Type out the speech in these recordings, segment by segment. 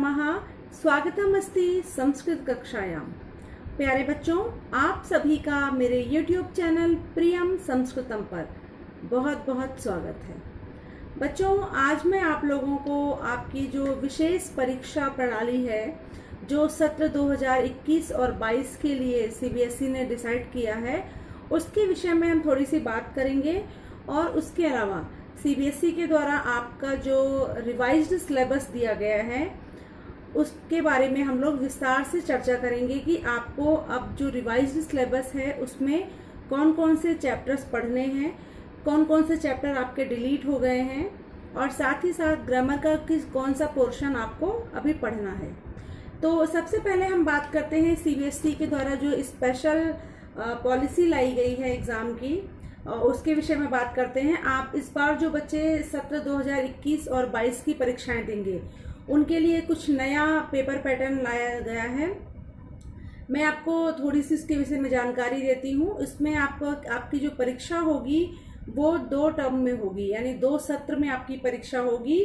नमः। स्वागतम अस्ति संस्कृत कक्षायां। प्यारे बच्चों, आप सभी का मेरे YouTube चैनल प्रियम संस्कृतम पर बहुत बहुत स्वागत है। बच्चों, आज मैं आप लोगों को आपकी जो विशेष परीक्षा प्रणाली है, जो सत्र 2021 और 22 के लिए CBSE ने डिसाइड किया है, उसके विषय में हम थोड़ी सी बात करेंगे। और उसके अलावा CBSE के द्वारा आपका जो रिवाइज्ड सिलेबस दिया गया है, उसके बारे में हम लोग विस्तार से चर्चा करेंगे कि आपको अब जो रिवाइज्ड सिलेबस है उसमें कौन कौन से चैप्टर्स पढ़ने हैं, कौन कौन से चैप्टर आपके डिलीट हो गए हैं, और साथ ही साथ ग्रामर का कौन सा पोर्शन आपको अभी पढ़ना है। तो सबसे पहले हम बात करते हैं CBSE के द्वारा जो स्पेशल पॉलिसी लाई गई है एग्ज़ाम की, उसके विषय में बात करते हैं। आप इस बार जो बच्चे सत्र 2021 और 22 की परीक्षाएं देंगे, उनके लिए कुछ नया पेपर पैटर्न लाया गया है। मैं आपको थोड़ी सी इसके विषय में जानकारी देती हूँ। इसमें आपकी जो परीक्षा होगी वो 2 टर्म में होगी, यानी 2 सत्र में आपकी परीक्षा होगी,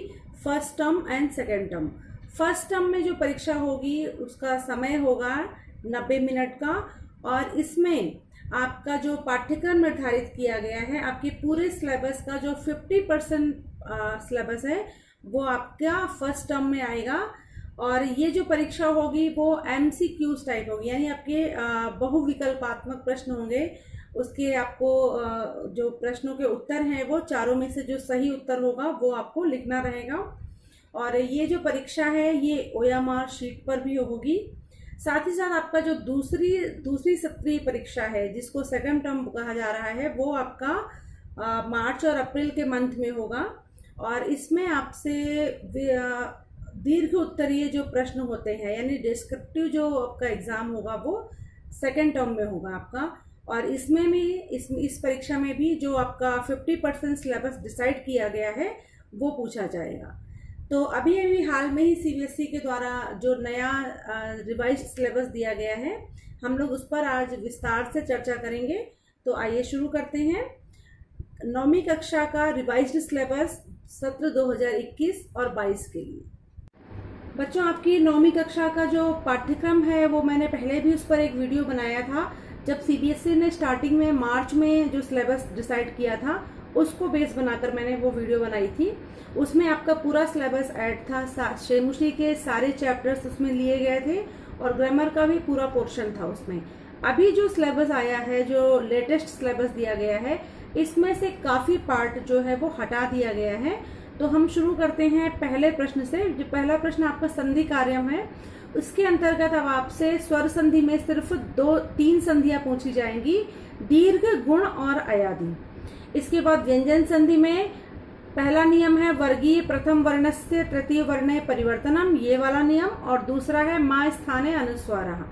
first term and second term. First term में जो परीक्षा होगी उसका समय होगा 90 मिनट का, और इसमें आपका जो पाठ्यक्रम निर्धारित किया गया है, आपके पूरे सिलेबस का जो 50% सिलेबस है वो आपका फर्स्ट टर्म में आएगा। और ये जो परीक्षा होगी वो MCQs टाइप होगी, यानी आपके बहुविकल्पात्मक प्रश्न होंगे। उसके आपको जो प्रश्नों के उत्तर हैं वो चारों में से जो सही उत्तर होगा वो आपको लिखना रहेगा। और ये जो परीक्षा है ये OMR शीट पर भी होगी। साथ ही साथ आपका जो दूसरी सत्रीय परीक्षा है, जिसको सेकंड टर्म कहा जा रहा है, वो आपका मार्च और अप्रैल के मंथ में होगा। और इसमें आपसे दीर्घ उत्तरीय जो प्रश्न होते हैं, यानी डिस्क्रिप्टिव जो आपका एग्ज़ाम होगा वो सेकंड टर्म में होगा आपका। और इसमें भी इस परीक्षा में भी जो आपका 50% सिलेबस डिसाइड किया गया है वो पूछा जाएगा। तो अभी हाल में ही CBSE के द्वारा जो नया रिवाइज्ड सिलेबस दिया गया है, हम लोग उस पर आज विस्तार से चर्चा करेंगे। तो आइए शुरू करते हैं। 9वीं कक्षा का रिवाइज्ड सिलेबस सत्र 2021 और 22 के लिए। बच्चों, आपकी 9वीं कक्षा का जो पाठ्यक्रम है वो मैंने पहले भी उस पर एक वीडियो बनाया था। जब CBSE ने स्टार्टिंग में मार्च में जो सिलेबस डिसाइड किया था, उसको बेस बनाकर मैंने वो वीडियो बनाई थी। उसमें आपका पूरा सिलेबस ऐड था, शेमुश्री के सारे चैप्टर्स उसमें लिए गए थे, और ग्रामर का भी पूरा पोर्शन था उसमें। अभी जो सिलेबस आया है, जो लेटेस्ट सिलेबस दिया गया है, इसमें से काफ़ी पार्ट जो है वो हटा दिया गया है। तो हम शुरू करते हैं पहले प्रश्न से। जो पहला प्रश्न आपका संधि कार्यम है, उसके अंतर्गत अब आपसे स्वर संधि में सिर्फ 2-3 संधियां पूछी जाएंगी, दीर्घ, गुण और अयादि। इसके बाद व्यंजन संधि में पहला नियम है वर्गीय प्रथम वर्णस्य तृतीय वर्णे परिवर्तनम, ये वाला नियम, और दूसरा है मा स्थाने अनुस्वारः।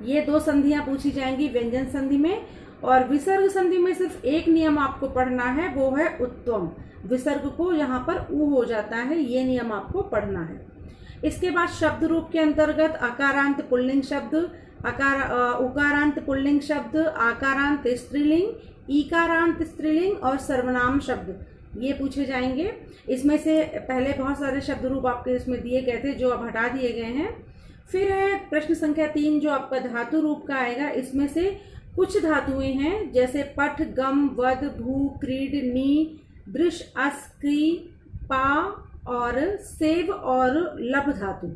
ये 2 संधियां पूछी जाएंगी व्यंजन संधि में। और विसर्ग संधि में सिर्फ एक नियम आपको पढ़ना है, वो है उत्तम। विसर्ग को यहाँ पर ऊ हो जाता है, ये नियम आपको पढ़ना है। इसके बाद शब्द रूप के अंतर्गत अकारांत पुल्लिंग शब्द, उकारांत पुल्लिंग शब्द, आकारांत स्त्रीलिंग, ईकारांत स्त्रीलिंग और सर्वनाम शब्द, ये पूछे जाएंगे। इसमें से पहले बहुत सारे शब्द रूप आपके इसमें दिए गए थे जो अब हटा दिए गए हैं। फिर है प्रश्न संख्या 3 जो आपका धातु रूप का आएगा। इसमें से कुछ धातुएं हैं, जैसे पठ, गम, वद, भू, क्रीड, नी, दृश, अस, क्री, पा और सेव और लब धातु।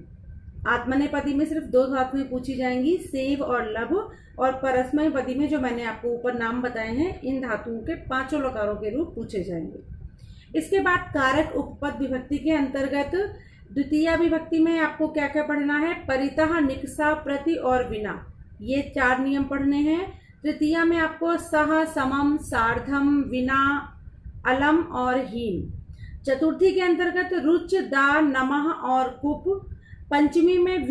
आत्मनेपदी में सिर्फ 2 धातुएं पूछी जाएंगी, सेव और लब। और परस्मैपदी में जो मैंने आपको ऊपर नाम बताए हैं, इन धातुओं के 5 लकारों के रूप पूछे जाएंगे। इसके बाद कारक उपपद विभक्ति के अंतर्गत द्वितीय विभक्ति में आपको क्या क्या पढ़ना है, परितः, निकषा, प्रति और विना, ये 4 नियम पढ़ने हैं। तृतीया में आपको सह, समम, सार्धम, विना, अलम और हीन। चतुर्थी के अंतर्गत रुच, दा, नमः और कुप। पंचमी में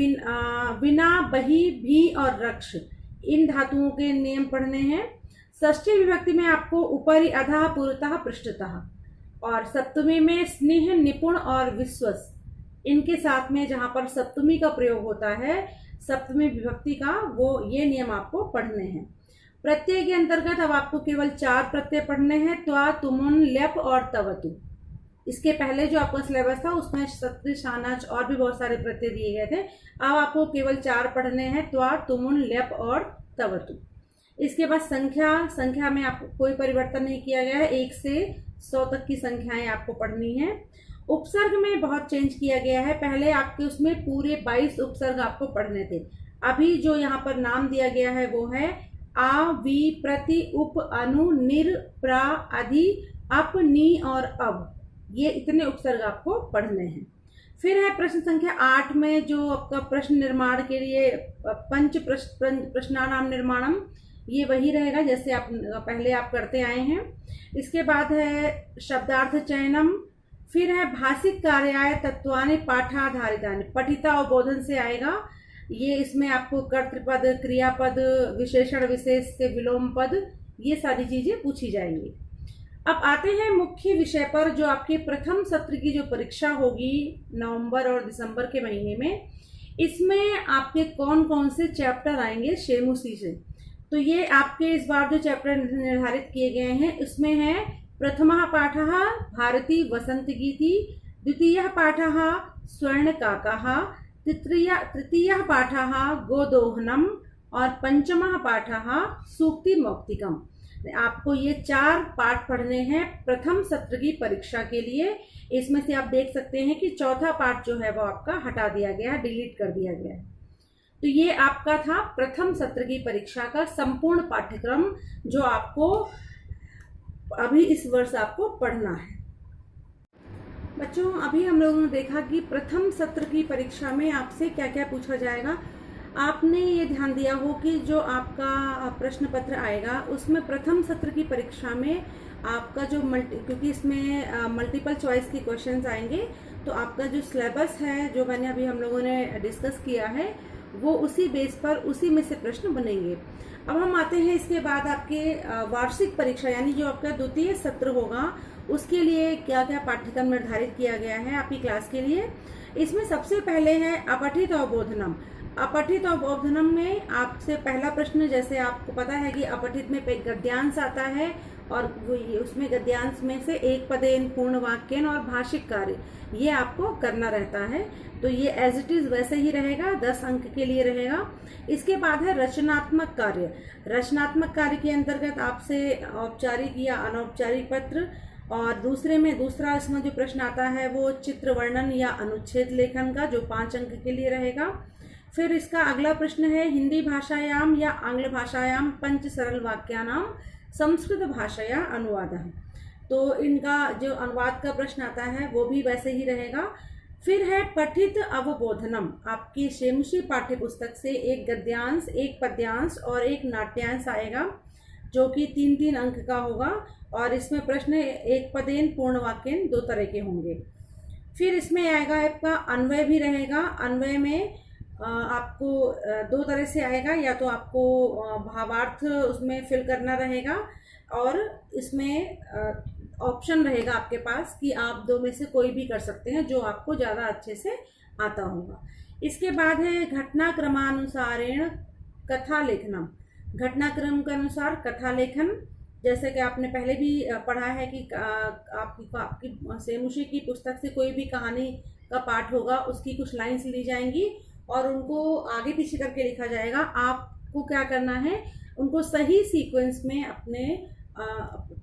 विना, बही, भी और रक्ष, इन धातुओं के नियम पढ़ने हैं। षष्ठी विभक्ति में आपको ऊपरी, अधः, पुरतः, पृष्ठतः। और सप्तमी में स्नेह, निपुण और विश्वस, इनके साथ में जहां पर सप्तमी का प्रयोग होता है, सप्तमी विभक्ति का, वो ये नियम आपको पढ़ने हैं। प्रत्यय के अंतर्गत अब आपको केवल 4 प्रत्यय पढ़ने हैं, त्वा, तुमुन, ल्यप और तवतु। इसके पहले जो आपका सिलेबस था उसमें सत्र, शानच और भी बहुत सारे प्रत्यय दिए गए थे। अब आपको केवल 4 पढ़ने हैं, त्वा, तुमुन, ल्यप और तवतु। इसके बाद संख्या में आपको कोई परिवर्तन नहीं किया गया है, 1 से 100 तक की संख्याएं आपको पढ़नी है। उपसर्ग में बहुत चेंज किया गया है, पहले आपके उसमें पूरे 22 उपसर्ग आपको पढ़ने थे। अभी जो यहाँ पर नाम दिया गया है वो है आ, वि, प्रति, उप, अनु, निर, प्रा, अधि, अप, नि और अब। ये इतने उपसर्ग आपको पढ़ने हैं। फिर है प्रश्न संख्या 8 में जो आपका प्रश्न निर्माण के लिए पंच प्रश्नानाम निर्माणम, ये वही रहेगा जैसे आप पहले आप करते आए हैं। इसके बाद है शब्दार्थ चयनम, फिर है भाषिक कार्याय तत्वानि पाठाधारितानि, पठिता और बोधन से आएगा। ये इसमें आपको कर्तृपद, क्रियापद, विशेषण विशेष से विलोम पद, ये सारी चीजें पूछी जाएंगी। अब आते हैं मुख्य विषय पर, जो आपके प्रथम सत्र की जो परीक्षा होगी नवंबर और दिसंबर के महीने में, इसमें आपके कौन कौन से चैप्टर आएंगे शेमुसी से। तो ये आपके इस बार जो चैप्टर निर्धारित किए गए हैं उसमें है प्रथमः पाठः भारती वसंत गीति, द्वितीयः पाठः स्वर्णकाकः, तृतीयः पाठः गोदोहनम और पंचमः पाठः सूक्ति मौक्तिकम। आपको ये 4 पाठ पढ़ने हैं प्रथम सत्र की परीक्षा के लिए। इसमें से आप देख सकते हैं कि चौथा पाठ जो है वो आपका हटा दिया गया, डिलीट कर दिया गया है। तो ये आपका था प्रथम सत्र की परीक्षा का संपूर्ण पाठ्यक्रम जो आपको अभी इस वर्ष आपको पढ़ना है। बच्चों, अभी हम लोगों ने देखा कि प्रथम सत्र की परीक्षा में आपसे क्या क्या पूछा जाएगा। आपने ये ध्यान दिया हो कि जो आपका प्रश्न पत्र आएगा उसमें प्रथम सत्र की परीक्षा में आपका जो क्योंकि इसमें मल्टीपल चॉइस के क्वेश्चंस आएंगे, तो आपका जो सिलेबस है जो मैंने अभी हम लोगों ने डिस्कस किया है वो उसी बेस पर उसी में से प्रश्न बनेंगे। अब हम आते हैं इसके बाद आपके वार्षिक परीक्षा यानी जो आपका द्वितीय सत्र होगा उसके लिए क्या क्या पाठ्यक्रम निर्धारित किया गया है आपकी क्लास के लिए। इसमें सबसे पहले है अपठित अवबोधनम। अपठित अवबोधनम में आपसे पहला प्रश्न, जैसे आपको पता है कि अपठित में गद्यांश आता है और उसमें गद्यांश में से एक पदेन, पूर्ण वाक्यन और भाषिक कार्य ये आपको करना रहता है। तो ये एज इट इज वैसे ही रहेगा, 10 अंक के लिए रहेगा। इसके बाद है रचनात्मक कार्य। रचनात्मक कार्य के अंतर्गत आपसे औपचारिक या अनौपचारिक पत्र, और दूसरा इसमें जो प्रश्न आता है वो चित्र वर्णन या अनुच्छेद लेखन का, जो 5 अंक के लिए रहेगा। फिर इसका अगला प्रश्न है हिंदी भाषायाम या आंग्ल भाषायाम पंच सरल वाक्यानाम संस्कृत भाषाया अनुवादः। तो इनका जो अनुवाद का प्रश्न आता है वो भी वैसे ही रहेगा। फिर है पठित अवबोधनम। आपकी शेमुषी पाठ्य पुस्तक से एक गद्यांश, एक पद्यांश और एक नाट्यांश आएगा जो कि 3-3 अंक का होगा, और इसमें प्रश्न एक पदेन, पूर्ण वाक्यन 2 तरह के होंगे। फिर इसमें आएगा आपका अन्वय भी रहेगा। अन्वय में आपको 2 तरह से आएगा, या तो आपको भावार्थ उसमें फिल करना रहेगा और इसमें ऑप्शन रहेगा आपके पास कि आप 2 में से कोई भी कर सकते हैं जो आपको ज़्यादा अच्छे से आता होगा। इसके बाद है घटनाक्रमानुसारेण कथा लेखनम। घटनाक्रम के अनुसार कथा लेखन, जैसे कि आपने पहले भी पढ़ा है कि आपकी शेमुषी की पुस्तक से कोई भी कहानी का पाठ होगा, उसकी कुछ लाइन्स ली जाएंगी और उनको आगे पीछे करके लिखा जाएगा। आपको क्या करना है, उनको सही सीक्वेंस में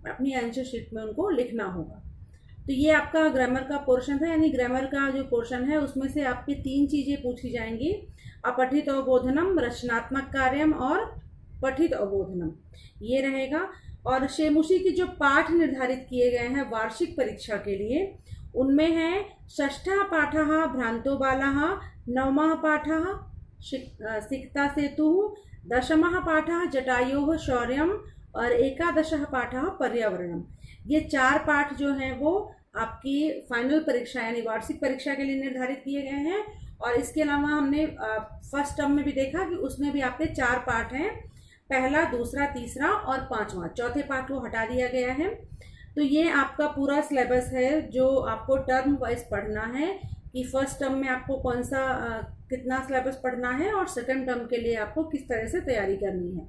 अपनी आंसर शीट में उनको लिखना होगा। तो ये आपका ग्रामर का पोर्शन था, यानी ग्रामर का जो पोर्शन है उसमें से आपकी 3 चीज़ें पूछी जाएंगी, अपठित अवबोधनम, रचनात्मक कार्यम और पठित अवबोधनम, ये रहेगा। और शेमुषी की जो पाठ निर्धारित किए गए हैं वार्षिक परीक्षा के लिए, उनमें है षष्ठः पाठः भ्रांतो बालः, नवमः पाठः सिक्ता सेतुः, 10मः पाठः जटायोः शौर्यम और 11दशः पाठः पर्यावरणम। ये 4 पाठ जो हैं वो आपकी फाइनल परीक्षा यानी वार्षिक परीक्षा के लिए निर्धारित किए गए हैं। और इसके अलावा हमने फर्स्ट टर्म में भी देखा कि उसमें भी आपके 4 पाठ हैं, पहला, दूसरा, तीसरा और 5वां। चौथे पाठ को हटा दिया गया है। तो ये आपका पूरा सिलेबस है जो आपको टर्म वाइज पढ़ना है कि फर्स्ट टर्म में आपको कौन सा कितना सिलेबस पढ़ना है और सेकंड टर्म के लिए आपको किस तरह से तैयारी करनी है।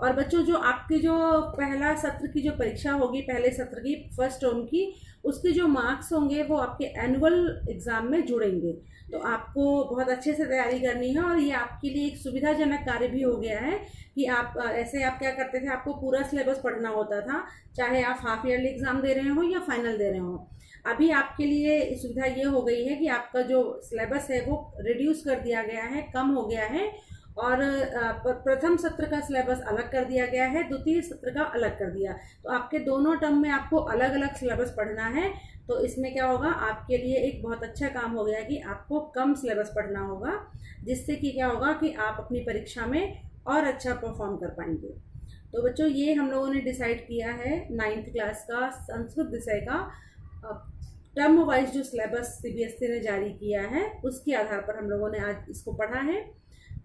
और बच्चों जो आपके जो पहला सत्र की जो परीक्षा होगी, पहले सत्र की फर्स्ट टर्म की, उसके जो मार्क्स होंगे वो आपके एनुअल एग्ज़ाम में जुड़ेंगे। तो आपको बहुत अच्छे से तैयारी करनी है और ये आपके लिए एक सुविधाजनक कार्य भी हो गया है कि आप ऐसे आप क्या करते थे, आपको पूरा सिलेबस पढ़ना होता था, चाहे आप हाफ ईयरली एग्ज़ाम दे रहे हो या फाइनल दे रहे हो। अभी आपके लिए सुविधा ये हो गई है कि आपका जो सिलेबस है वो रिड्यूस कर दिया गया है, कम हो गया है। और प्रथम सत्र का सिलेबस अलग कर दिया गया है, द्वितीय सत्र का अलग कर दिया। तो आपके दोनों टर्म में आपको अलग अलग सिलेबस पढ़ना है। तो इसमें क्या होगा, आपके लिए एक बहुत अच्छा काम हो गया कि आपको कम सिलेबस पढ़ना होगा, जिससे कि क्या होगा कि आप अपनी परीक्षा में और अच्छा परफॉर्म कर पाएंगे। तो बच्चों ये हम लोगों ने डिसाइड किया है 9th क्लास का संस्कृत विषय का टर्म वाइज जो सिलेबस CBSE ने जारी किया है, उसके आधार पर हम लोगों ने आज इसको पढ़ा है।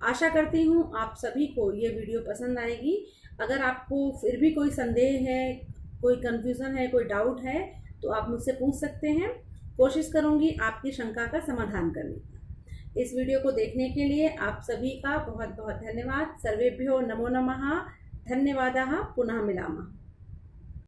आशा करती हूँ आप सभी को ये वीडियो पसंद आएगी। अगर आपको फिर भी कोई संदेह है, कोई कन्फ्यूज़न है, कोई डाउट है, तो आप मुझसे पूछ सकते हैं। कोशिश करूँगी आपकी शंका का समाधान करने की। इस वीडियो को देखने के लिए आप सभी का बहुत बहुत धन्यवाद। सर्वेभ्यो नमो नमः। धन्यवादः। पुनः मिलामः।